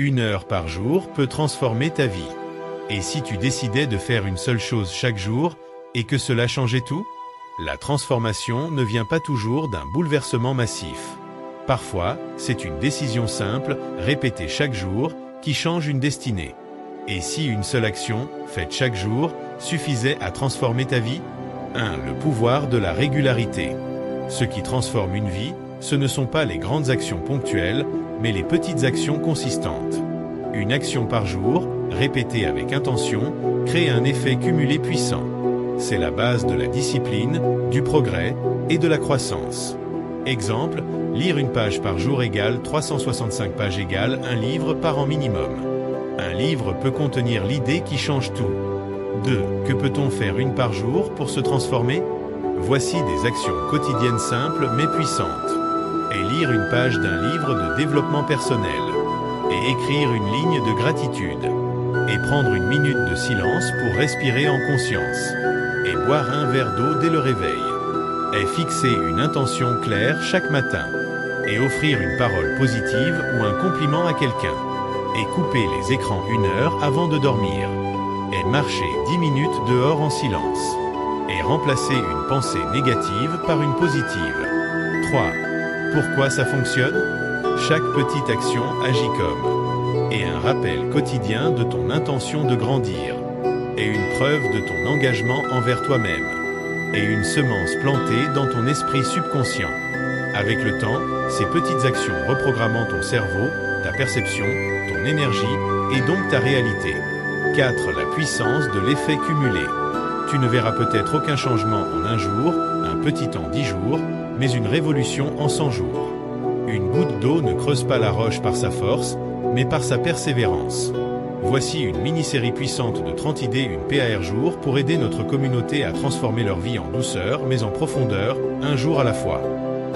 1 heure par jour peut transformer ta vie. Et si tu décidais de faire une seule chose chaque jour, et que cela changeait tout? La transformation ne vient pas toujours d'un bouleversement massif. Parfois, c'est une décision simple, répétée chaque jour, qui change une destinée. Et si une seule action, faite chaque jour, suffisait à transformer ta vie? 1. Le pouvoir de la régularité. Ce qui transforme une vie, ce ne sont pas les grandes actions ponctuelles, mais les petites actions consistantes. Une action par jour, répétée avec intention, crée un effet cumulé puissant. C'est la base de la discipline, du progrès et de la croissance. Exemple, lire une page par jour égale 365 pages égale un livre par an minimum. Un livre peut contenir l'idée qui change tout. 2. Que peut-on faire une par jour pour se transformer? Voici des actions quotidiennes simples mais puissantes. Et lire une page d'un livre de développement personnel. Et écrire une ligne de gratitude. Et prendre une minute de silence pour respirer en conscience. Et boire un verre d'eau dès le réveil. Et fixer une intention claire chaque matin. Et offrir une parole positive ou un compliment à quelqu'un. Et couper les écrans 1 heure avant de dormir. Et marcher 10 minutes dehors en silence. Et remplacer une pensée négative par une positive. 3. Pourquoi ça fonctionne? Chaque petite action agit comme. Et un rappel quotidien de ton intention de grandir. Et une preuve de ton engagement envers toi-même. Et une semence plantée dans ton esprit subconscient. Avec le temps, ces petites actions reprogrammant ton cerveau, ta perception, ton énergie et donc ta réalité. 4. La puissance de l'effet cumulé. Tu ne verras peut-être aucun changement en un jour, un petit en 10 jours, mais une révolution en 100 jours. Une goutte d'eau ne creuse pas la roche par sa force, mais par sa persévérance. Voici une mini-série puissante de 30 idées une PAR jour pour aider notre communauté à transformer leur vie en douceur mais en profondeur, un jour à la fois.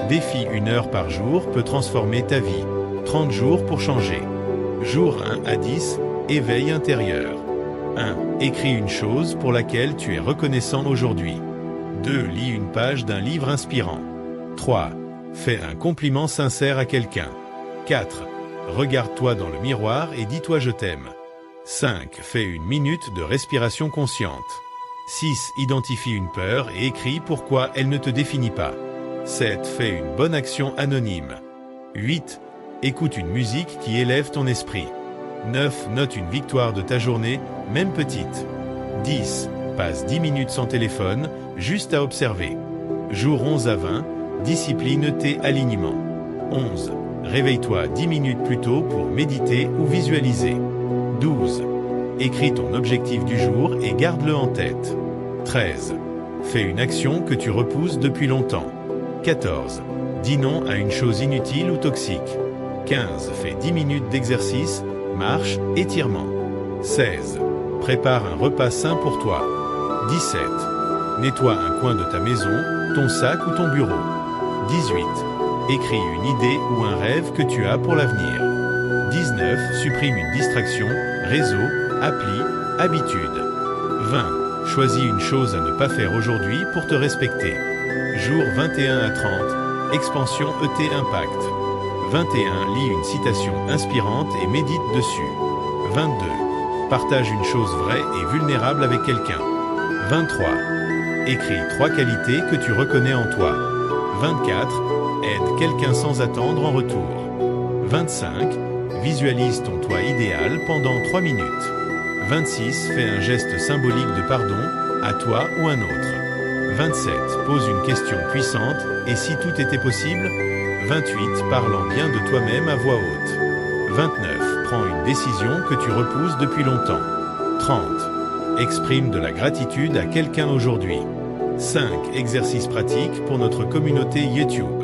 Défi 1 heure par jour peut transformer ta vie. 30 jours pour changer. Jour 1 à 10, éveil intérieur. 1. Écris une chose pour laquelle tu es reconnaissant aujourd'hui. 2. Lis une page d'un livre inspirant. 3. Fais un compliment sincère à quelqu'un. 4. Regarde-toi dans le miroir et dis-toi je t'aime. 5. Fais une minute de respiration consciente. 6. Identifie une peur et écris pourquoi elle ne te définit pas. 7. Fais une bonne action anonyme. 8. Écoute une musique qui élève ton esprit. 9. Note une victoire de ta journée, même petite. 10. Passe 10 minutes sans téléphone, juste à observer. Jour 11 à 20, discipline tes alignements. 11. Réveille-toi 10 minutes plus tôt pour méditer ou visualiser. 12. Écris ton objectif du jour et garde-le en tête. 13. Fais une action que tu repousses depuis longtemps. 14. Dis non à une chose inutile ou toxique. 15. Fais 10 minutes d'exercice, marche, étirement. 16. Prépare un repas sain pour toi. 17. Nettoie un coin de ta maison, ton sac ou ton bureau. 18. Écris une idée ou un rêve que tu as pour l'avenir. 19. Supprime une distraction, réseau, appli, habitude. 20. Choisis une chose à ne pas faire aujourd'hui pour te respecter. Jour 21 à 30, expansion ET Impact. 21. Lis une citation inspirante et médite dessus. 22. Partage une chose vraie et vulnérable avec quelqu'un. 23. Écris 3 qualités que tu reconnais en toi. 24. Aide quelqu'un sans attendre en retour. 25. Visualise ton toi idéal pendant 3 minutes. 26. Fais un geste symbolique de pardon, à toi ou un autre. 27. Pose une question puissante, et si tout était possible? 28. Parlant bien de toi-même à voix haute. 29. Prends une décision que tu repousses depuis longtemps. 30. Exprime de la gratitude à quelqu'un aujourd'hui. 5. Exercice pratique pour notre communauté YouTube.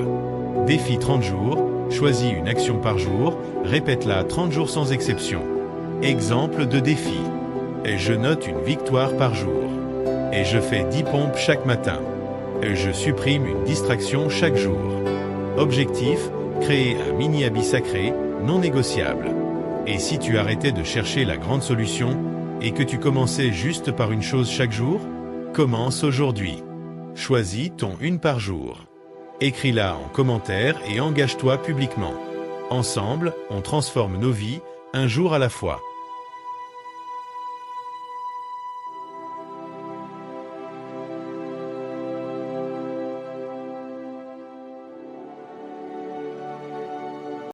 Défi 30 jours. Choisis une action par jour, répète-la 30 jours sans exception. Exemple de défi. Et je note une victoire par jour. Et je fais 10 pompes chaque matin. Et je supprime une distraction chaque jour. Objectif, créer un mini-habit sacré, non négociable. Et si tu arrêtais de chercher la grande solution, et que tu commençais juste par une chose chaque jour? Commence aujourd'hui. Choisis ton une par jour. Écris-la en commentaire et engage-toi publiquement. Ensemble, on transforme nos vies, un jour à la fois.